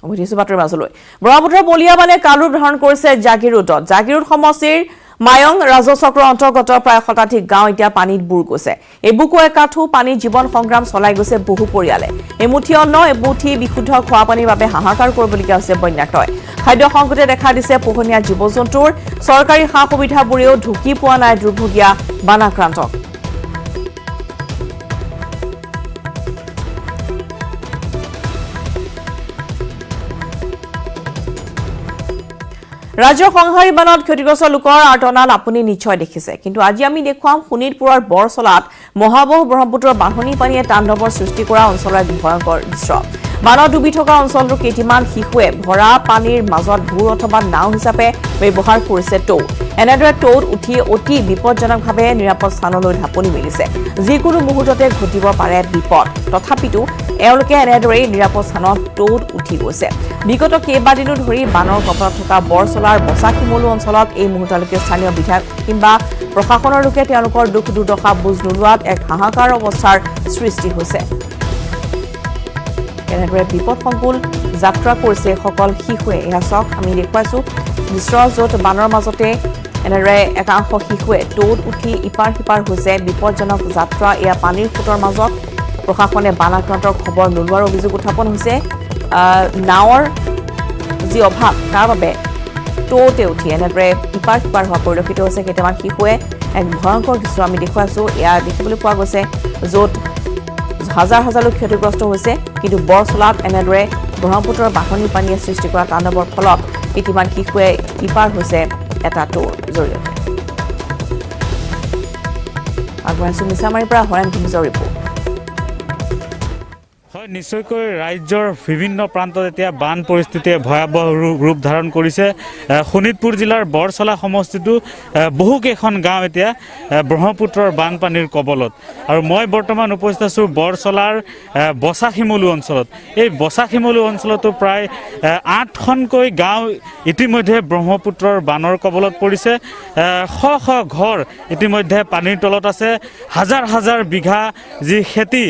উঠিছো বাতৰি মাজলৈ ব্ৰহ্মপুত্ৰৰ বলিয়াবানে কালুৰ ধাৰণ কৰিছে জাগিৰোডত জাগিৰোড সমষ্টিৰ মায়ং ৰাজচক্ৰৰ অন্তৰ্গত প্ৰায় শতাধিক গাঁও এতিয়া পানীত বুৰ গৈছে এবুকু একাঠু পানী জীৱন সংগ্ৰাম চলাই গৈছে বহু পৰিয়ালে এমুঠি অন্ন এমুঠি বিশুদ্ধ খোৱা পানীৰ বাবে হাহাকাৰ কৰিবলগীয়া হৈছে বন্যাতয় খাদ্য সংকটে দেখা দিছে পোহনীয়া জীৱ-জন্তুৰ চৰকাৰী সা সুবিধাবোৰেও ঢুকি পোৱা নাই দুৰ্ভগীয়া বানাক্ৰান্তক ৰাজ্য সংহাৰী বানত ক্ষতিগ্ৰস্ত লোকৰ আৰ্তনাদ আপুনি নিশ্চয় দেখিছে কিন্তু আজি আমি দেখুৱাম শোণিতপুৰৰ বৰচলাত মহাবহ ব্ৰহ্মপুত্ৰৰ বাঢ়নী পানীয়ে তাণ্ডৱৰ সৃষ্টি কৰা অঞ্চলৰ এক ভয়ংকৰ দৃশ্য বানত ডুবি থকা অঞ্চলটোৰ কেইটিমান শিশুৱে ভৰা পানীৰ মাজত ভূৰ অথবা নাও হিচাপে ব্যৱহাৰ কৰিছে টৌ এনেদৰে টৌত উঠি অতি বিপদজনকভাৱে নিৰাপদ স্থানলৈ ঢাপলি মেলিছে যিকোনো মুহূৰ্ততে ঘটিব পাৰে বিপদ তথাপিতো এওঁলোকে এনেদৰেই নিৰাপদ স্থানত টৌত উঠি গৈছে বিগত কেইবাদিনো ধৰি বানৰ কবলত থকা বৰচলাৰ বছাখিমলু অঞ্চলত এই মুহূৰ্তলৈকে স্থানীয় বিধায়ক কিংবা প্ৰশাসনৰ লোকে তেওঁলোকৰ দুখ দুৰ্দশা বুজ নোলোৱাত এক হাহাকাৰ অৱস্থাৰ সৃষ্টি হৈছে এনেদৰে বিপদসংকুল যাত্ৰা কৰিছে সকল শিশুৱে এয়া চাওক আমি দেখুৱাইছো দৃশ্য য'ত বানৰ মাজতে এনেদৰে একাংশ শিশুৱে টৌত উঠি ইপাৰ সিপাৰ হৈছে বিপদজনক যাত্ৰা এয়া পানীৰ সোঁতৰ মাজত প্ৰশাসনে বানাক্ৰান্তৰ খবৰ নোলোৱাৰ অভিযোগ উত্থাপন হৈছে নাৱৰ যি অভাৱ তাৰ বাবে টৌতে উঠি এনেদৰে ইপাৰ সিপাৰ হোৱা পৰিলক্ষিত হৈছে কেইটামান শিশুৱে এক ভয়ংকৰ দৃশ্য আমি দেখুৱাইছো এয়া দেখিবলৈ পোৱা গৈছে য'ত হাজাৰ হাজাৰ লোক ক্ষতিগ্ৰস্ত হৈছে কিন্তু বৰচলাত এনেদৰে ব্ৰহ্মপুত্ৰৰ বাঢ়নী পানীয়ে সৃষ্টি কৰা তাণ্ডৱৰ ফলত কেইটামান শিশুৱে ইপাৰ হৈছে এটা টৌৰ জৰিয়তে আগবাঢ়িছো মিছামাৰীৰ পৰা হৰেণ ভূমিজৰ ৰিপৰ্ট হয় নিশ্চয়কৈ ৰাজ্যৰ বিভিন্ন প্ৰান্তত এতিয়া বান পৰিস্থিতিয়ে ভয়াৱহ ৰূপ ধাৰণ কৰিছে শোণিতপুৰ জিলাৰ বৰচলা সমষ্টিটো বহুকেইখন গাঁও এতিয়া ব্ৰহ্মপুত্ৰৰ বানপানীৰ কবলত আৰু মই বৰ্তমান উপস্থিত আছোঁ বৰচলাৰ বছাখিমলু অঞ্চলত এই বছাখিমলু অঞ্চলতো প্ৰায় 8খনকৈ গাঁও ইতিমধ্যে ব্ৰহ্মপুত্ৰৰ বানৰ কবলত পৰিছে শ শ ঘৰ ইতিমধ্যে পানীৰ তলত আছে হাজাৰ হাজাৰ বিঘা যি খেতি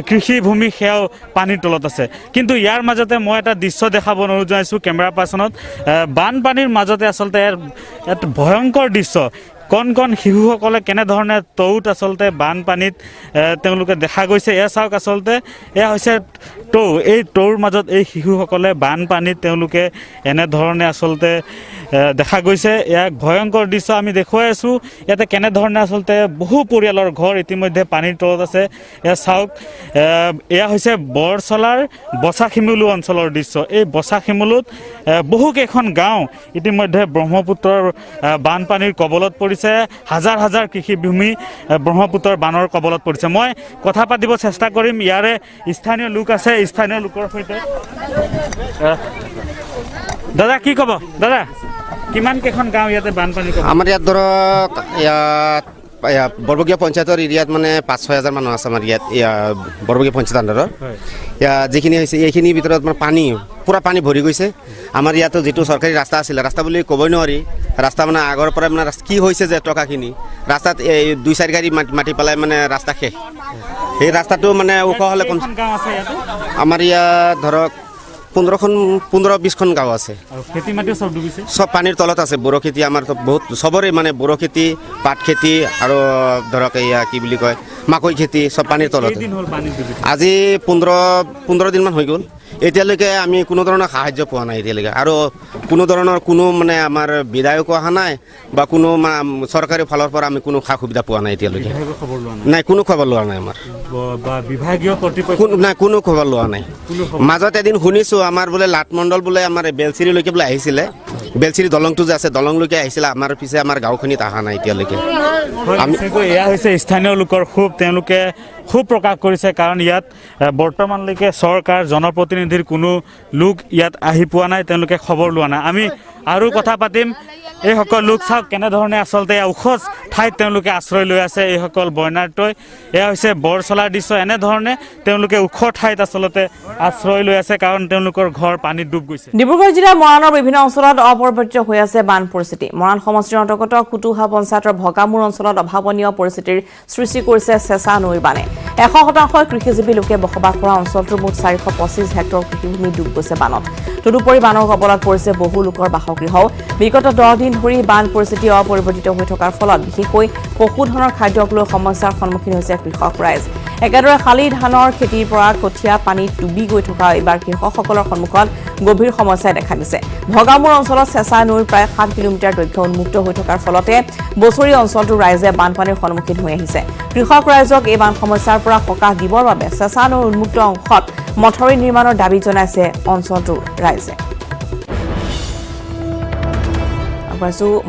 কৃষিভূমি সেয়াও পানীৰ তলত আছে কিন্তু ইয়াৰ মাজতে মই এটা দৃশ্য দেখাব নোযোৱাইছোঁ কেমেৰা পাৰ্চনত বানপানীৰ মাজতে আচলতে এক ভয়ংকৰ দৃশ্য কণ কণ শিশুসকলে কেনেধৰণে টৌত আচলতে বানপানীত তেওঁলোকে দেখা গৈছে এয়া চাওক আচলতে এয়া হৈছে টৌ এই টৌৰ মাজত এই শিশুসকলে বানপানীত তেওঁলোকে এনেধৰণে আচলতে দেখা গৈছে এয়া ভয়ংকৰ দৃশ্য আমি দেখুৱাই আছোঁ ইয়াতে কেনেধৰণে আচলতে বহু পৰিয়ালৰ ঘৰ ইতিমধ্যে পানীৰ তলত আছে এয়া চাওক এয়া হৈছে বৰচলাৰ বছাখিমলু অঞ্চলৰ দৃশ্য এই বছাখিমলুত বহুকেইখন গাঁও ইতিমধ্যে ব্ৰহ্মপুত্ৰৰ বানপানীৰ কবলত পৰিছে হাজাৰ হাজাৰ কৃষিভূমি ব্ৰহ্মপুত্ৰৰ বানৰ কবলত পৰিছে মই কথা পাতিব চেষ্টা কৰিম ইয়াৰে স্থানীয় লোক আছে স্থানীয় লোকৰ সৈতে দাদা কি ক'ব দাদা কিমান কেইখন গাঁও ইয়াতে বানপানী আমাৰ ইয়াত ধৰক ইয়াত বৰবগীয়া পঞ্চায়তৰ এৰিয়াত মানে 5-6 হাজাৰ মানুহ আছে আমাৰ ইয়াত বৰবগীয়া পঞ্চায়ত আণ্ডাৰত যিখিনি হৈছে এইখিনিৰ ভিতৰত মানে পানী পুৰা পানী ভৰি গৈছে আমাৰ ইয়াতো যিটো চৰকাৰী ৰাস্তা আছিলে ৰাস্তা বুলি ক'বই নোৱাৰি ৰাস্তা মানে আগৰ পৰা মানে কি হৈছে যে টকাখিনি ৰাস্তাত এই 2-4 গাড়ী মাটি পেলাই মানে ৰাস্তা শেষ সেই ৰাস্তাটো মানে ওখ হ'লে আমাৰ ইয়াত ধৰক 15-20খন গাঁও আছে খেতি মাটি সব ডুবিছে সব পানীৰ তলত আছে বড়ো খেতি আমাৰ বহুত সবৰে মানে বড়ো খেতি পাট খেতি আৰু ধৰক এয়া কি বুলি কয় মাকৈ খেতি সব পানীৰ তলত আজি 15 দিনমান হৈ গ'ল এতিয়ালৈকে আমি কোনো ধৰণৰ সাহায্য পোৱা নাই এতিয়ালৈকে আৰু কোনো ধৰণৰ কোনো মানে আমাৰ বিধায়ক অহা নাই বা কোনো চৰকাৰী ফালৰ পৰা আমি কোনো সা সুবিধা পোৱা নাই এতিয়ালৈকে নাই কোনো খবৰ লোৱা নাই আমাৰ বিভাগীয় কৰ্তৃপক্ষ নাই কোনো খবৰ লোৱা নাই মাজত এদিন শুনিছোঁ আমাৰ বোলে লাটমণ্ডল বোলে আমাৰ বেলচিৰিলৈকে বোলে আহিছিলে বেলচিৰি দলংটো যে আছে দলংলৈকে আহিছিলে আমাৰ পিছে আমাৰ গাঁওখিনিত অহা নাই এতিয়ালৈকে এয়া হৈছে স্থানীয় লোকৰ ক্ষোভ তেওঁলোকে ক্ষোভ প্ৰকাশ কৰিছে কাৰণ ইয়াত বৰ্তমানলৈকে চৰকাৰ জনপ্ৰতিনিধিৰ কোনো লোক ইয়াত আহি পোৱা নাই তেওঁলোকে খবৰ লোৱা নাই আমি আৰু কথা পাতিম এইসকল লোক চাওক কেনেধৰণে আচলতে ওখ ঠাইত তেওঁলোকে আশ্ৰয় লৈ আছে। এইসকল বৰ্ণাঢ্যই এয়া হৈছে বৰচলাৰ দৃশ্য। এনেধৰণে তেওঁলোকে ওখ ঠাইত আচলতে আশ্ৰয় লৈ আছে কাৰণ তেওঁলোকৰ ঘৰ পানীত ডুব গৈছে। ডিব্ৰুগড় জিলাৰ মৰাণৰ বিভিন্ন অঞ্চলত অপৰিৱৰ্তিত হৈ আছে বান পৰিস্থিতি। মৰাণ সমষ্টিৰ অন্তৰ্গত কুতুহা পঞ্চায়তৰ ভগামুৰ অঞ্চলত অভাৱনীয় পৰিস্থিতিৰ সৃষ্টি কৰিছে চেঁচা নৈৰ বানে। 100% কৃষিজীৱী লোকে বসবাস কৰা অঞ্চলটোৰ মুঠ 425 হেক্টৰ কৃষিভূমি ডুব গৈছে বানত। তদুপৰি বানৰ কবলত পৰিছে বহু লোকৰ বাসগৃহ। বিগত 10 দিন ধৰি বান পৰিস্থিতি অপৰিৱৰ্তিত হৈ থকাৰ ফলত বিশেষকৈ পশুধনৰ খাদ্যক লৈ সমস্যাৰ সন্মুখীন হৈছে কৃষক ৰাইজ। একেদৰে শালি ধানৰ খেতিৰ পৰা কঠীয়া পানীত ডুবি গৈ থকা এইবাৰ কৃষকসকলৰ সন্মুখত গভীৰ সমস্যাই দেখা দিছে। ভগামুৰ অঞ্চলত চেঁচা নৈৰ প্ৰায় 7 কিলোমিটাৰ দৈৰ্ঘ্য উন্মুক্ত হৈ থকাৰ ফলতে বছৰি অঞ্চলটোৰ ৰাইজে বানপানীৰ সন্মুখীন হৈ আহিছে। কৃষক ৰাইজক এই বান সমস্যাৰ পৰা সকাহ দিবৰ বাবে চেঁচা নৈৰ উন্মুক্ত অংশত মথাউৰি নিৰ্মাণৰ দাবী জনাইছে অঞ্চলটোৰ ৰাইজে।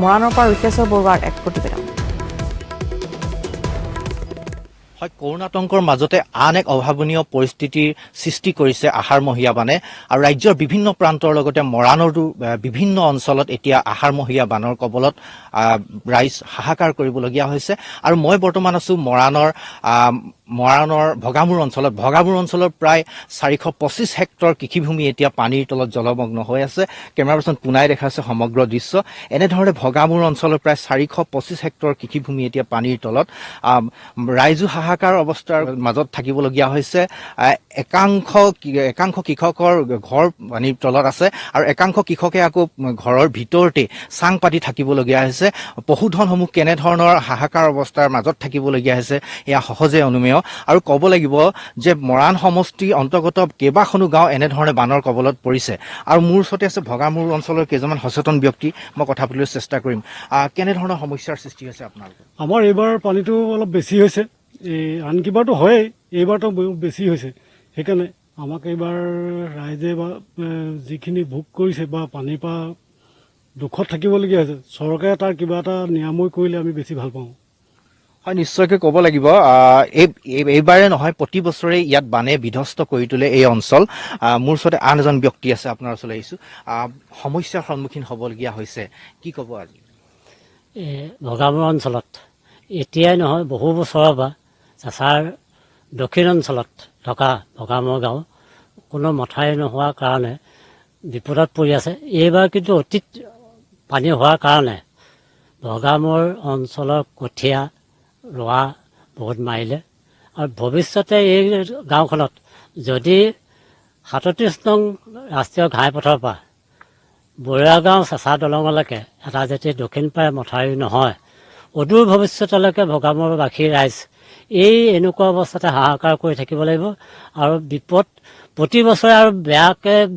মৰাণৰ পৰা ঋষেশ্বৰ বৰুৱাৰ এক প্ৰতিবেদন। কৰোণাতংকৰ মাজতে আন এক অভাৱনীয় পৰিস্থিতিৰ সৃষ্টি কৰিছে আহাৰমহীয়া বানে আৰু ৰাজ্যৰ বিভিন্ন প্ৰান্তৰ লগতে মৰাণৰো বিভিন্ন অঞ্চলত এতিয়া আহাৰমহীয়া বানৰ কবলত ৰাইজ হাহাকাৰ কৰিবলগীয়া হৈছে। আৰু মই বৰ্তমান আছো মৰাণৰ ভগামুৰ অঞ্চলৰ প্ৰায় 425 হেক্টৰ কৃষিভূমি এতিয়া পানীৰ তলত জলমগ্ন হৈ আছে। কেমেৰা পাৰ্চন পুনাই দেখাইছে সমগ্ৰ দৃশ্য। এনেধৰণে ভগামুৰ অঞ্চলৰ প্ৰায় 425 হেক্টৰ কৃষিভূমি এতিয়া পানীৰ তলত। ৰাইজো হাহাকাৰ অৱস্থাৰ মাজত থাকিবলগীয়া হৈছে। একাংশ কৃষকৰ ঘৰ পানীৰ তলত আছে আৰু একাংশ কৃষকে আকৌ ঘৰৰ ভিতৰতে চাং পাতি থাকিবলগীয়া হৈছে। পশুধনসমূহ কেনেধৰণৰ হাহাকাৰ অৱস্থাৰ মাজত থাকিবলগীয়া হৈছে এয়া সহজে অনুমেয়। আৰু ক'ব লাগিব যে মৰাণ সমষ্টি অন্তৰ্গত কেইবাখনো গাঁও এনেধৰণে বানৰ কবলত পৰিছে। আৰু মোৰ ওচৰতে আছে ভগামুৰ অঞ্চলৰ কেইজনমান সচেতন ব্যক্তি, মই কথা পাতিবলৈ চেষ্টা কৰিম। কেনেধৰণৰ সমস্যাৰ সৃষ্টি হৈছে আপোনালোকৰ? আমাৰ এইবাৰ পানীটো অলপ বেছি হৈছে। আন কিবাৰটো হয়েই, এইবাৰতো বেছি হৈছে। সেইকাৰণে আমাক এইবাৰ ৰাইজে বা যিখিনি ভোগ কৰিছে বা পানীৰ পৰা দুখত থাকিবলগীয়া হৈছে, চৰকাৰে তাৰ কিবা এটা নিৰাময় কৰিলে আমি বেছি ভাল পাওঁ। হয়, নিশ্চয়কৈ ক'ব লাগিব এইবাৰে নহয় প্ৰতি বছৰে ইয়াত বানে বিধ্বস্ত কৰি তোলে এই অঞ্চল। মোৰ ওচৰতে আন এজন ব্যক্তি আছে, আপোনাৰ ওচৰলৈ আহিছোঁ। সমস্যাৰ সন্মুখীন হ'বলগীয়া হৈছে, কি ক'ব আজি? ভগামুৰ অঞ্চলত এতিয়াই নহয় বহু বছৰৰ পৰা চেঁচাৰ দক্ষিণ অঞ্চলত থকা ভগামুৰ গাঁও কোনো মথাউৰি নোহোৱাৰ কাৰণে বিপদত পৰি আছে। এইবাৰ কিন্তু অতীত পানী হোৱাৰ কাৰণে ভগামুৰ অঞ্চলৰ কঠীয়া ৰোৱা বহুত মাৰিলে। আৰু ভৱিষ্যতে এই গাঁওখনত যদি 37 নং ৰাষ্ট্ৰীয় ঘাইপথৰ পৰা বৰিয়াগাঁও চেঁচা দলঙলৈকে এটা যেতিয়া দক্ষিণ পাৰে মথাউৰি নহয়, অদূৰ ভৱিষ্যতলৈকে ভগামুৰবাসী ৰাইজ এই এনেকুৱা অৱস্থাতে হাহাকাৰ কৰি থাকিব লাগিব। আৰু বিপদ প্ৰতি বছৰে আৰু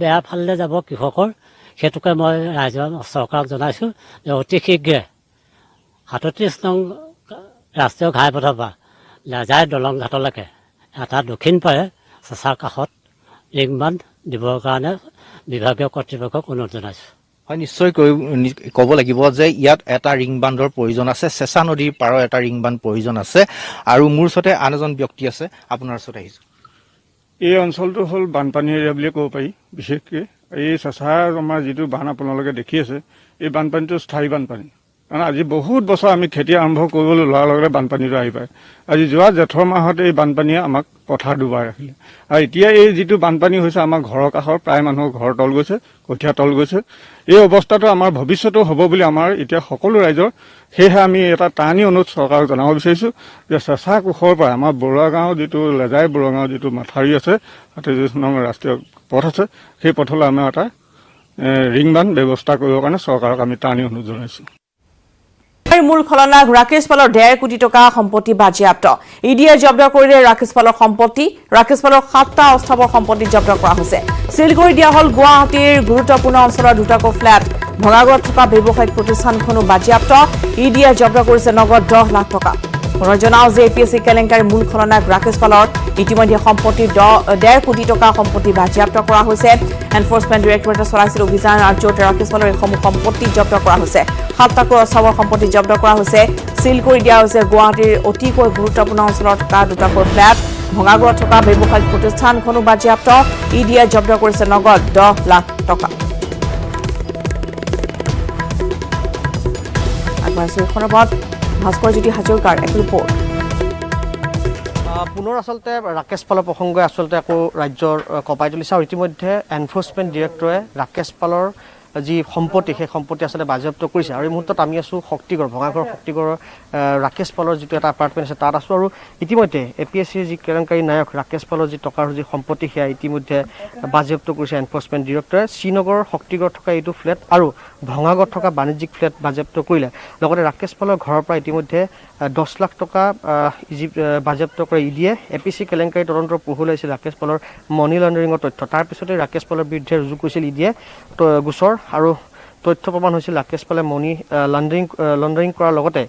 বেয়া ফাললৈ যাব কৃষকৰ। সেইটোকে মই ৰাইজৰ চৰকাৰক জনাইছোঁ যে অতি শীঘ্ৰে 37 নং ৰাষ্ট্ৰীয় ঘাইপথৰ পৰা লেজাই দলং ঘাটলৈকে এটা দক্ষিণ পাৰে চেঁচাৰ কাষত ৰিং বান্ধ দিবৰ কাৰণে বিভাগীয় কৰ্তৃপক্ষক অনুৰোধ জনাইছোঁ। হয়, নিশ্চয় ক'ব লাগিব যে ইয়াত এটা ৰিং বান্ধৰ প্ৰয়োজন আছে। চেঁচা নদীৰ পাৰৰ এটা ৰিং বান্ধ প্ৰয়োজন আছে। আৰু মোৰ ওচৰতে আন এজন ব্যক্তি আছে, আপোনাৰ ওচৰত আহিছোঁ। এই অঞ্চলটো হ'ল বানপানী এৰিয়া বুলিয়ে ক'ব পাৰি। বিশেষকৈ এই চেঁচাৰ আমাৰ যিটো বান আপোনালোকে দেখি আছে, এই বানপানীটো স্থায়ী বানপানী। কাৰণ আজি বহুত বছৰ আমি খেতি আৰম্ভ কৰিবলৈ লোৱাৰ লগে লগে বানপানীটো আহি পায়। আজি যোৱা জেঠৰ মাহত এই বানপানীয়ে আমাক পথাৰ ডুবাই ৰাখিলে। আৰু এতিয়া এই যিটো বানপানী হৈছে, আমাৰ ঘৰৰ কাষৰ প্ৰায় মানুহৰ ঘৰ তল গৈছে, কঠীয়া তল গৈছে। এই অৱস্থাটো আমাৰ ভৱিষ্যতেও হ'ব বুলি আমাৰ এতিয়া সকলো ৰাইজৰ। সেয়েহে আমি এটা টানি অনুৰোধ চৰকাৰক জনাব বিচাৰিছোঁ যে চেঁচা কোষৰ পৰা আমাৰ বৰুৱাগাঁও যিটো লেজাই বৰুৱাগাঁও যিটো মাথাউৰি আছে, 37 নং ৰাষ্ট্ৰীয় পথ আছে, সেই পথলৈ আমাৰ এটা ৰিং বান্ধ ব্যৱস্থা কৰিবৰ কাৰণে চৰকাৰক আমি টানি অনুৰোধ জনাইছোঁ। মূল খলনায়ক ৰাকেশ পালৰ 1.5 কোটি টকা সম্পত্তি বাজেয়াপ্ত। ইডিয়ে জব্দ কৰিলে ৰাকেশ পালৰ সম্পত্তি। ৰাকেশ পালৰ 7টা অস্থাৱৰ সম্পত্তি জব্দ কৰা হৈছে। চিল কৰি দিয়া হ'ল গুৱাহাটীৰ গুৰুত্বপূৰ্ণ অঞ্চলৰ দুটাকৈ ফ্লেট। ভঙাগড়ত থকা ব্যৱসায়িক প্ৰতিষ্ঠানখনো বাজেয়াপ্ত। ইডিয়ে জব্দ কৰিছে নগদ 10 লাখ টকা। পুনৰ জনাওঁ যে এপিএছচি কেলেংকাৰীৰ মূল খলনায়ক ৰাকেশ পালৰ ইতিমধ্যে সম্পত্তি 1.5 কোটি টকা সম্পত্তি বাজেয়াপ্ত কৰা হৈছে। এনফৰ্চমেণ্ট ডিৰেক্টৰেটে চলাইছিল অভিযান আৰু য'ত ৰাকেশ পালৰ এইসমূহ সম্পত্তি জব্দ কৰা হৈছে। 7টাকৈ অস্থাৱৰ সম্পত্তি জব্দ কৰা হৈছে। চিল কৰি দিয়া হৈছে গুৱাহাটীৰ অতিকৈ গুৰুত্বপূৰ্ণ অঞ্চলত থকা দুটাকৈ ফ্লেট। ভঙাগড়ত থকা ব্যৱসায়িক প্ৰতিষ্ঠানখনো বাজেয়াপ্ত। ইডিয়ে জব্দ কৰিছে নগদ 10 লাখ টকা। আগবঢ়াইছো। এই সন্দৰ্ভত ভাস্কৰজ্যোতি হাজৰিকাৰ এক ৰিপৰ্ট। পুনৰ আচলতে ৰাকেশ পালৰ প্ৰসংগই আচলতে আকৌ ৰাজ্যৰ কঁপাই তুলিছে আৰু ইতিমধ্যে এনফৰ্চমেণ্ট ডিৰেক্টৰে ৰাকেশ পালৰ যি সম্পত্তি সেই সম্পত্তি আচলতে বাজেয়াপ্ত কৰিছে আৰু এই মুহূৰ্তত আমি আছোঁ শক্তিগড় ভঙাগড় শক্তিগড়ৰ ৰাকেশ পালৰ যিটো এটা এপাৰ্টমেণ্ট আছে তাত আছোঁ আৰু ইতিমধ্যে APSCৰ যি কেলেংকাৰী নায়ক ৰাকেশ পালৰ যি টকাৰ যি সম্পত্তি সেয়া ইতিমধ্যে বাজেয়াপ্ত কৰিছে এনফৰ্চমেণ্ট ডিৰেক্টৰে। শ্ৰীনগৰৰ শক্তিগড় থকা এইটো ফ্লেট আৰু ভঙাগড়ত থকা বাণিজ্যিক ফ্লেট বাজেয়াপ্ত কৰিলে। লগতে ৰাকেশ পালৰ ঘৰৰ পৰা ইতিমধ্যে 10 লাখ টকা বাজেয়াপ্ত কৰে ইডিয়ে। APSC কেলেংকাৰী তদন্তৰ পোহৰলৈ আহিছিল ৰাকেশ পালৰ মানি লণ্ডাৰিঙৰ তথ্য। তাৰপিছতে ৰাকেশ পালৰ বিৰুদ্ধে ৰুজু কৰিছিল ইডিয়ে গোচৰ আৰু তথ্য প্ৰমাণ হৈছিল ৰাকেশ পালে মানি লণ্ডাৰিং কৰাৰ লগতে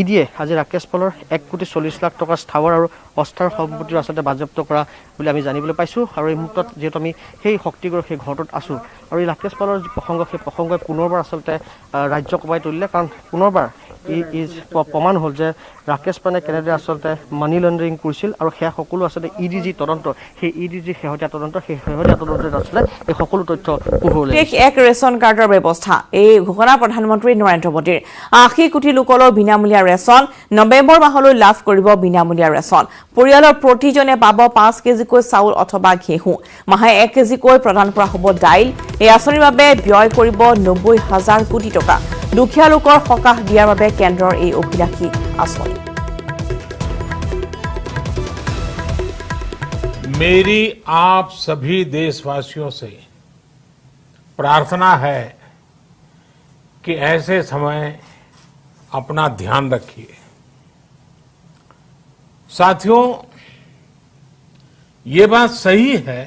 ইডিয়ে আজি ৰাকেশ পালৰ 1,40,00,000 টকাৰ স্থাৱৰ আৰু অস্থাৰ সম্পত্তি আচলতে বাজেয়াপ্ত কৰা বুলি আমি জানিবলৈ পাইছোঁ। আৰু এই মুহূৰ্তত যিহেতু আমি সেই শক্তিগড় সেই ঘৰটোত আছোঁ আৰু এই ৰাকেশ পালৰ যি প্ৰসংগ সেই প্ৰসংগই পুনৰবাৰ আচলতে ৰাজ্য কঁপাই তুলিলে, কাৰণ পুনৰবাৰ প্ৰমাণ হ'ল যে ৰাকেশ পালে কেনেদৰে আচলতে মানি লণ্ডাৰিং কৰিছিল আৰু সেয়া সকলো আচলতে ইডি যি তদন্ত সেই ইডি যি শেহতীয়া তদন্ত সেই শেহতীয়া তদন্তত আচলতে এই সকলো তথ্য পোহৰলৈ এক ৰেচন কাৰ্ডৰ ব্যৱস্থা। এই ঘোষণা প্ৰধানমন্ত্ৰী নৰেন্দ্ৰ মোদীৰ। 80 কোটি লোকলৈ বিনামূলীয়া ৰেচন, নৱেম্বৰ মাহলৈ লাভ কৰিব বিনামূলীয়া ৰেচন। পৰিয়ালৰ প্ৰতিজনে পাব 5 কেজিকৈ চাউল অথবা ঘেঁহু। মাহে 1 কেজিকৈ প্ৰদান কৰা হ'ব দাইল। এই আঁচনিৰ বাবে ব্যয় কৰিব 90,000 কোটি টকা। দুখীয়া লোকৰ সকাহ দিয়াৰ বাবে কেন্দ্ৰৰ এই অভিলাষী আঁচনি। मेरी आप सभी देशवासियों से प्रार्थना है कि ऐसे समय अपना ध्यान रखिए। साथियों, ये बात सही है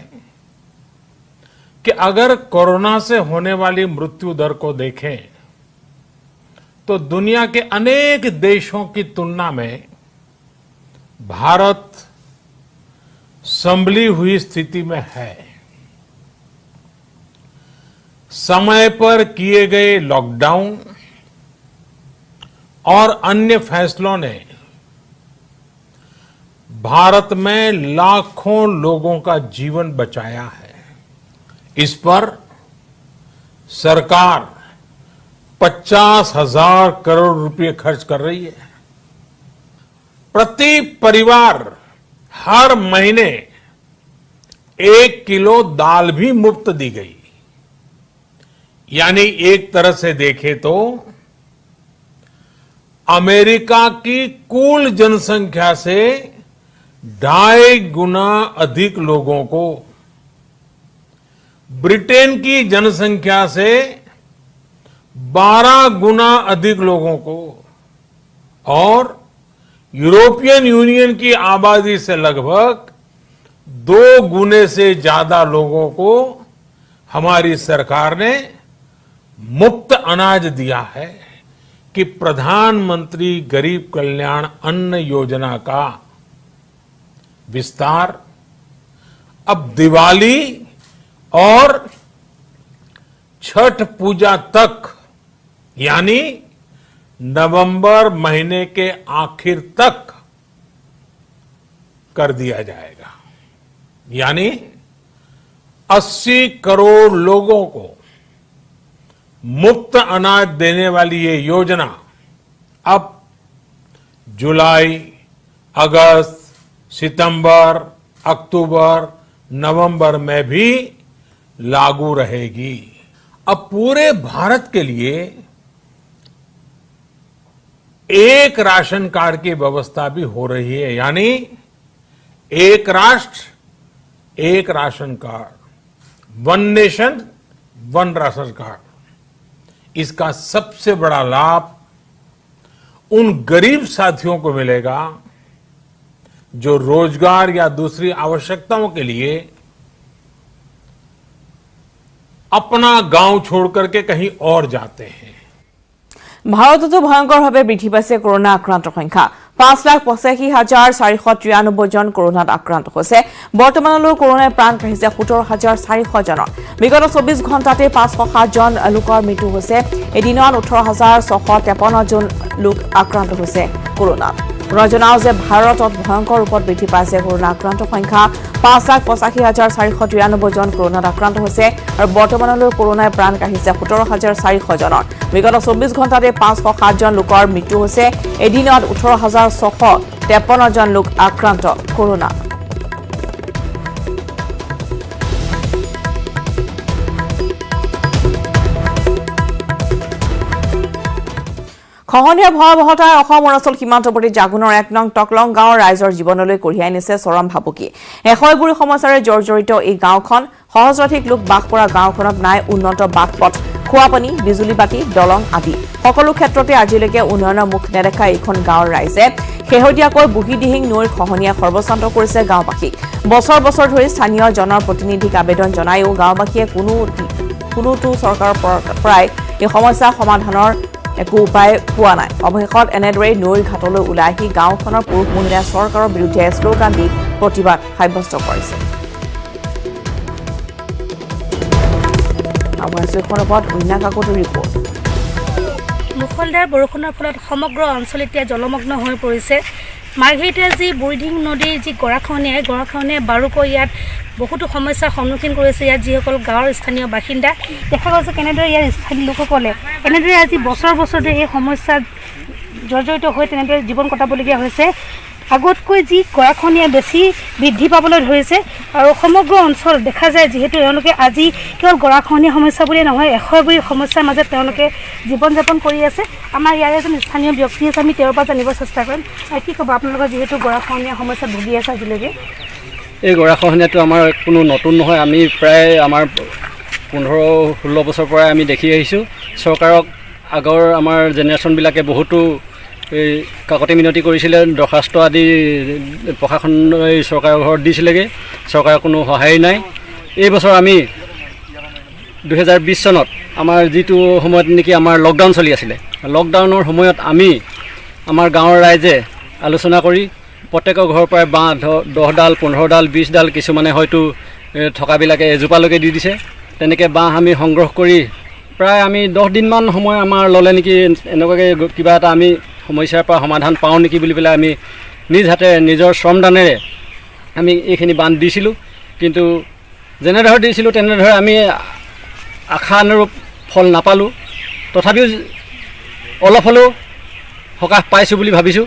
कि अगर कोरोना से होने वाली मृत्यु दर को देखें तो दुनिया के अनेक देशों की तुलना में भारत संभली हुई स्थिति में है। समय पर किए गए लॉकडाउन और अन्य फैसलों ने भारत में लाखों लोगों का जीवन बचाया है। इस पर सरकार 50,000 करोड़ रुपए खर्च कर रही है। प्रति परिवार हर महीने 1 किलो दाल भी मुफ्त दी गई। यानी एक तरह से देखें तो अमेरिका की कुल जनसंख्या से 2.5 गुना अधिक लोगों को, ब्रिटेन की जनसंख्या से 12 गुना अधिक लोगों को और यूरोपियन यूनियन की आबादी से लगभग 2 गुने से ज्यादा लोगों को हमारी सरकार ने मुफ्त अनाज दिया है कि प्रधानमंत्री गरीब कल्याण अन्न योजना का विस्तार अब दिवाली और छठ पूजा तक यानी नवंबर महीने के आखिर तक कर दिया जाएगा। यानी 80 करोड़ लोगों को मुफ्त अनाज देने वाली ये योजना अब जुलाई, अगस्त, सितंबर, अक्टूबर, नवंबर में भी लागू रहेगी। अब पूरे भारत के लिए एक राशन कार्ड की व्यवस्था भी हो रही है। यानी एक राष्ट्र एक ration card, 1 nation 1 ration card. इसका सबसे बड़ा लाभ उन गरीब साथियों को मिलेगा जो रोजगार या दूसरी आवश्यकताओं के लिए अपना गांव छोड़कर के कहीं और जाते हैं। ভাৰততো ভয়ংকৰভাৱে বৃদ্ধি পাইছে কৰোনা আক্ৰান্তৰ সংখ্যা। 5,85,493 জন কৰোনাত আক্ৰান্ত হৈছে। বৰ্তমানলৈ কৰোনাই প্ৰাণ কাঢ়িছে 17,400 জনৰ। বিগত 24 ঘণ্টাতে 507 জন লোকৰ মৃত্যু হৈছে। এদিনত 18,653 জন লোক আক্ৰান্ত হৈছে কৰোনাত। জনাও যে ভাৰতত ভয়ংকৰ ৰূপত বৃদ্ধি পাইছে কৰোনা আক্ৰান্তৰ সংখ্যা 5,85,493 জন কৰোনাত আক্ৰান্ত হৈছে আৰু বৰ্তমানলৈ কৰোনাই প্ৰাণ কাঢ়িছে 17,400 জনৰ বিগত 24 ঘণ্টাতে 507 জন লোকৰ মৃত্যু হৈছে এদিনত 18,653 জন লোক আক্ৰান্ত কৰোনা খহনীয়াৰ ভয়াৱহতাই অসম অৰুণাচল সীমান্তৱৰ্তী জাগুনৰ 1 নং টকলং গাঁৱৰ ৰাইজৰ জীৱনলৈ কঢ়িয়াই নিছে চৰম ভাবুকি এশয়গুৰি সমস্যাৰে জৰ্জৰিত এই গাঁওখন সহস্ৰাধিক লোক বাস কৰা গাঁওখনত নাই উন্নত বাট-পথ খোৱাপানী বিজুলী বাতি দলং আদি সকলো ক্ষেত্ৰতে আজিলৈকে উন্নয়নৰ মুখ নেদেখা এইখন গাঁৱৰ ৰাইজে শেহতীয়াকৈ বুঢ়ীদিহিং নৈৰ খহনীয়া সৰ্বশান্ত কৰিছে গাঁওবাসীক বছৰ বছৰ ধৰি স্থানীয় জনপ্ৰতিনিধিক আবেদন জনায়ো গাঁওবাসীয়ে কোনোটো চৰকাৰৰ পৰাই এই সমস্যা সমাধানৰ একো উপায় পোৱা নাই অৱশেষত এনেদৰে নৈৰ ঘাটলৈ ওলাই আহি গাঁওখনৰ পুৰুষ মহিলাই চৰকাৰৰ বিৰুদ্ধে শ্লোগান দি প্ৰতিবাদ সাব্যস্ত কৰিছে মুখলধাৰ বৰষুণৰ ফলত সমগ্ৰ অঞ্চল এতিয়া জলমগ্ন হৈ পৰিছে মাৰ্ঘেৰিটা যি বুঢ়ীদিহিং নদীৰ যি গৰাখহনীয়াই বাৰুকৈ ইয়াত বহুতো সমস্যাৰ সন্মুখীন কৰিছে ইয়াত যিসকল গাঁৱৰ স্থানীয় বাসিন্দা দেখা গৈছে কেনেদৰে ইয়াৰ স্থানীয় লোকসকলে এনেদৰে আজি বছৰ বছৰ ধৰি এই সমস্যাত জৰ্জৰিত হৈ তেনেদৰে জীৱন কটাবলগীয়া হৈছে আগতকৈ যি গৰাখহনীয়া বেছি বৃদ্ধি পাবলৈ ধৰিছে আৰু সমগ্ৰ অঞ্চল দেখা যায় যিহেতু তেওঁলোকে আজি কেৱল গৰাখহনীয়া সমস্যা বুলিয়ে নহয় এশয়গুৰি সমস্যাৰ মাজত তেওঁলোকে জীৱন যাপন কৰি আছে আমাৰ ইয়াৰ এজন স্থানীয় ব্যক্তি আছে আমি তেওঁৰ পৰা জানিব চেষ্টা কৰিম কি ক'ব আপোনালোকৰ যিহেতু গৰাখহনীয়া সমস্যাত ভুগি আছে আজিলৈকে এই গৰাখহনীয়াটো আমাৰ কোনো নতুন নহয় আমি প্ৰায় আমাৰ 15-16 বছৰ পৰাই আমি দেখি আহিছোঁ চৰকাৰক আগৰ আমাৰ জেনেৰেশ্যনবিলাকে বহুতো এই কাকতি মিনতি কৰিছিলে দৰখাস্ত আদি প্ৰশাসন চৰকাৰৰ ঘৰত দিছিলেগৈ চৰকাৰৰ কোনো সহায় নাই এই বছৰ আমি 2020 চনত আমাৰ যিটো সময়ত নেকি আমাৰ লকডাউন চলি আছিলে লকডাউনৰ সময়ত আমি আমাৰ গাঁৱৰ ৰাইজে আলোচনা কৰি প্ৰত্যেকৰ ঘৰৰ পৰাই বাঁহ 10 ডাল 15 ডাল 20 ডাল কিছুমানে হয়তো থকাবিলাকে এজোপালৈকে দি দিছে তেনেকৈ বাঁহ আমি সংগ্ৰহ কৰি প্ৰায় আমি 10 দিনমান সময় আমাৰ ল'লে নেকি এনেকুৱাকৈ কিবা এটা আমি সমস্যাৰ পৰা সমাধান পাওঁ নেকি বুলি পেলাই আমি নিজ হাতে নিজৰ শ্ৰমদানেৰে আমি এইখিনি বান্ধ দিছিলোঁ কিন্তু যেনেদৰে দিছিলোঁ তেনেদৰে আমি আশানুৰূপ ফল নাপালোঁ তথাপিও অলপ হ'লেও সকাহ পাইছোঁ বুলি ভাবিছোঁ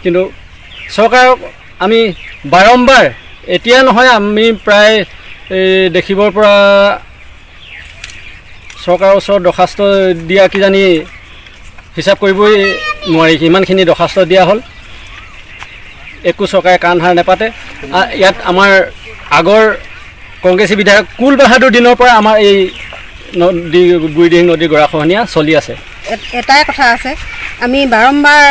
কিন্তু চৰকাৰক আমি বাৰম্বাৰ এতিয়া নহয় আমি প্ৰায় দেখিবৰ পৰা চৰকাৰৰ ওচৰত দৰখাস্ত দিয়া কিজানি হিচাপ কৰিবই নোৱাৰি ইমানখিনি দৰখাস্ত দিয়া হ'ল একো চৰকাৰে কাণ সাৰ নেপাতে ইয়াত আমাৰ আগৰ কংগ্ৰেছী বিধায়ক কুল বাহাদুৰ দিনৰ পৰা আমাৰ এই বুঢ়ীদিহিং নদীৰ গৰাখহনীয়া চলি আছে এটাই কথা আছে আমি বাৰম্বাৰ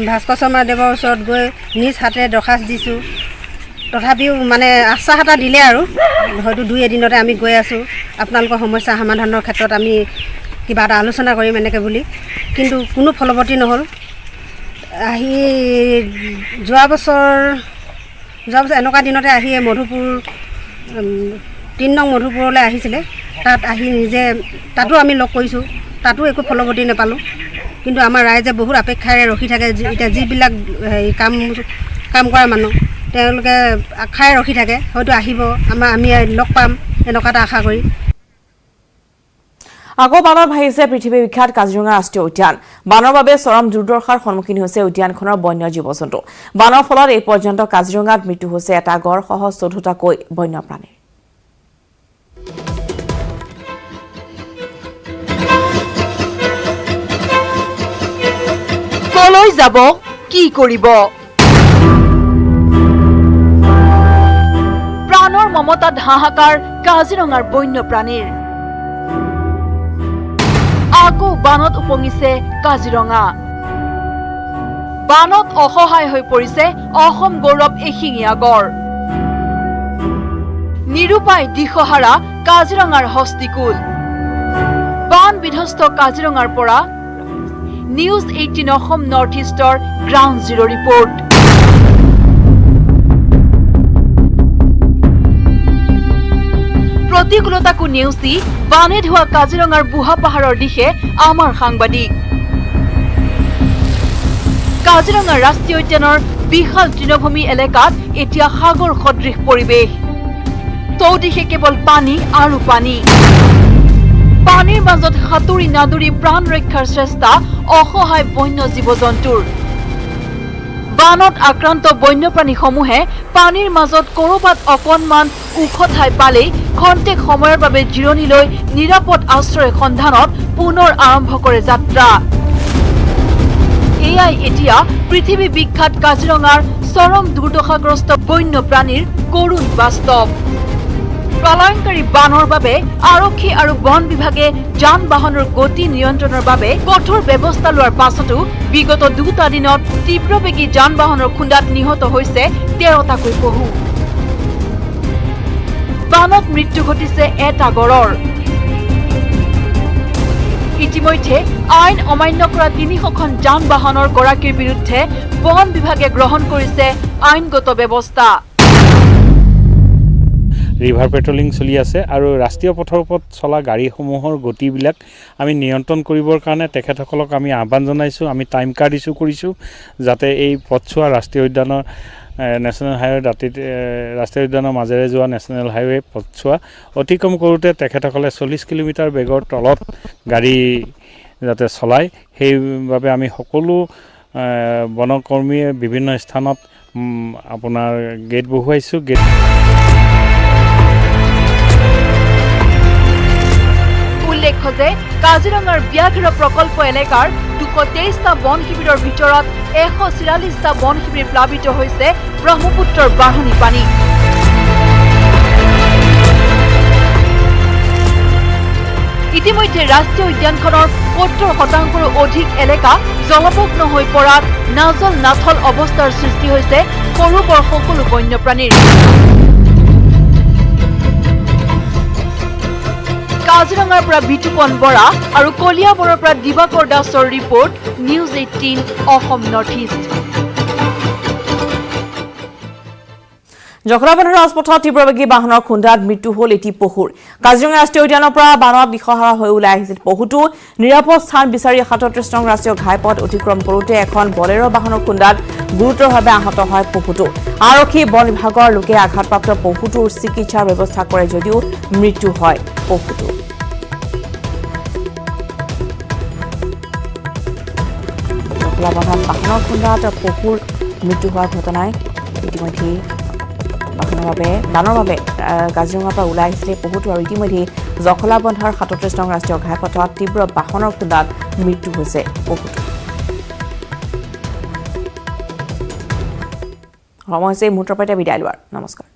ভাস্কৰ শৰ্মা দেৱৰ ওচৰত গৈ নিজ হাতে দৰখাস্ত দিছোঁ তথাপিও মানে আশ্বাস এটা দিলে আৰু হয়তো 2 এদিনতে আমি গৈ আছোঁ আপোনালোকৰ সমস্যা সমাধানৰ ক্ষেত্ৰত আমি কিবা এটা আলোচনা কৰিম এনেকৈ বুলি কিন্তু কোনো ফলৱতী নহ'ল আহি যোৱা বছৰ এনেকুৱা দিনতে আহি মধুপুৰ 3 নং মধুপুৰলৈ আহিছিলে তাত আহি নিজে তাতো আমি লগ কৰিছোঁ তাতো একো ফলৱতী নাপালোঁ কিন্তু আমাৰ ৰাইজে বহুত অপেক্ষাৰে ৰখি থাকে এতিয়া যিবিলাক কাম কৰা মানুহ তেওঁলোকে আশাৰে ৰখি থাকে হয়তো আহিব আমি লগ পাম এনেকুৱা এটা আশা কৰি আকৌ বানৰ ভাঙিছে পৃথিৱী বিখ্যাত কাজিৰঙা ৰাষ্ট্ৰীয় উদ্যান বানৰ বাবে চৰম দুৰ্দশাৰ সন্মুখীন হৈছে উদ্যানখনৰ বন্য জীৱ-জন্তু বানৰ ফলত এই পৰ্যন্ত কাজিৰঙাত মৃত্যু হৈছে এটা গড় সহ 14টাকৈ বন্যপ্ৰাণীৰ কলৈ যাব কি কৰিব প্ৰাণৰ মমতাত হাহাকাৰ কাজিৰঙাৰ বন্যপ্ৰাণীৰ আকৌ বানত উপঙিছে কাজিৰঙা বানত অসহায় হৈ পৰিছে অসম গৌৰৱ এশিঙীয়া গড় নিৰুপায় দিশহাৰা কাজিৰঙাৰ হস্তিকুল বান বিধ্বস্ত কাজিৰঙাৰ পৰা নিউজ 18 অসম নৰ্থ ইষ্টৰ গ্ৰাউণ্ড জিৰ' ৰিপৰ্ট প্ৰতিকূলতাকো নেওচি বানে ধোৱা কাজিৰঙাৰ বুঢ়া পাহাৰৰ দিশে আমাৰ সাংবাদিক কাজিৰঙা ৰাষ্ট্ৰীয় উদ্যানৰ বিশাল তৃণভূমি এলেকাত এতিয়া সাগৰ সদৃশ পৰিৱেশ চৌদিশে কেৱল পানী আৰু পানী পানীৰ মাজত সাঁতুৰি নাদুৰি প্ৰাণ ৰক্ষাৰ চেষ্টা অসহায় বন্য জীৱ-জন্তুৰ বানত আক্ৰান্ত বন্যপ্ৰাণীসমূহে পানীৰ মাজত কৰবাত অকণমান ওখ ঠাই পালেই খন্তেক সময়ৰ বাবে জিৰণি লৈ নিৰাপদ আশ্ৰয় সন্ধানত পুনৰ আৰম্ভ কৰে যাত্ৰা এয়াই এতিয়া পৃথিৱী বিখ্যাত কাজিৰঙাৰ চৰম দুৰ্দশাগ্ৰস্ত বন্যপ্ৰাণীৰ কৰুণ বাস্তৱ প্ৰলয়ংকাৰী বানৰ বাবে আৰক্ষী আৰু বন বিভাগে যান বাহনৰ গতি নিয়ন্ত্ৰণৰ বাবে কঠোৰ ব্যৱস্থা লোৱাৰ পাছতো বিগত 2টা দিনত তীব্ৰবেগী যান বাহনৰ খুন্দাত নিহত হৈছে 13টাকৈ পহু বানত মৃত্যু ঘটিছে এটা গড়ৰ ইতিমধ্যে আইন অমান্য কৰা 300খন যান বাহনৰ গৰাকীৰ বিৰুদ্ধে বন বিভাগে গ্ৰহণ কৰিছে আইনগত ব্যৱস্থা ৰিভাৰ পেট্ৰলিং চলি আছে আৰু ৰাষ্ট্ৰীয় পথৰ ওপৰত চলা গাড়ীসমূহৰ গতিবিলাক আমি নিয়ন্ত্ৰণ কৰিবৰ কাৰণে তেখেতসকলক আমি আহ্বান জনাইছোঁ আমি টাইম কাৰ্ড ইছ্যু কৰিছোঁ যাতে এই পথছোৱা ৰাষ্ট্ৰীয় উদ্যানৰ নেশ্যনেল হাইৱে দাঁতিত ৰাষ্ট্ৰীয় উদ্যানৰ মাজেৰে যোৱা নেশ্যনেল হাইৱে পথছোৱা অতিক্ৰম কৰোঁতে তেখেতসকলে 40 কিলোমিটাৰ বেগৰ তলত গাড়ী যাতে চলায় সেইবাবে আমি সকলো বনকৰ্মীয়ে বিভিন্ন স্থানত আপোনাৰ গেট বহুৱাইছোঁ গেট উল্লেখ্য যে কাজিৰঙাৰ ব্যাঘ্ৰ প্ৰকল্প এলেকাৰ 223টা বন শিবিৰৰ ভিতৰত 144টা বন শিবিৰ প্লাবিত হৈছে ব্ৰহ্মপুত্ৰৰ বাঢ়নী পানী ইতিমধ্যে ৰাষ্ট্ৰীয় উদ্যানখনৰ 70%ৰো অধিক এলেকা জলমগ্ন হৈ পৰাত নাজল নাথল অৱস্থাৰ সৃষ্টি হৈছে সৰু বৰ সকলো বন্যপ্ৰাণীৰ কাজিৰঙাৰ পৰা বিতুপন বৰা আৰু কলিয়াবৰৰ পৰা দিবাকৰ দাসৰ report news 18 Assam north east জখলাবন্ধাৰ ৰাজপথত তীব্ৰবেগী বাহনৰ খুন্দাত মৃত্যু হ'ল এটি পহুৰ কাজিৰঙা ৰাষ্ট্ৰীয় উদ্যানৰ পৰা বানত দিশহাৰা হৈ ওলাই আহিছিল পহুটো নিৰাপদ স্থান বিচাৰি 37 নং ৰাষ্ট্ৰীয় ঘাইপথ অতিক্ৰম কৰোঁতে এখন বলেৰো বাহনৰ খুন্দাত গুৰুতৰভাৱে আহত হয় পহুটো আৰক্ষী বন বিভাগৰ লোকে আঘাতপ্ৰাপ্ত পহুটোৰ চিকিৎসাৰ ব্যৱস্থা কৰে যদিও মৃত্যু হয় পহুটো জখলাবন্ধাত বাহনৰ খুন্দাত পহুৰ মৃত্যু হোৱাৰ ঘটনাই ইতিমধ্যে বানৰ বাবে কাজিৰঙাৰ পৰা ওলাই আহিছিলে পহুটো আৰু ইতিমধ্যে জখলাবন্ধাৰ 37 নং ৰাষ্ট্ৰীয় ঘাইপথত তীব্ৰ বাহনৰ খুন্দাত মৃত্যু হৈছে পহুটো সময় হৈছে মুহূৰ্তৰ পৰা বিদায় লোৱাৰ নমস্কাৰ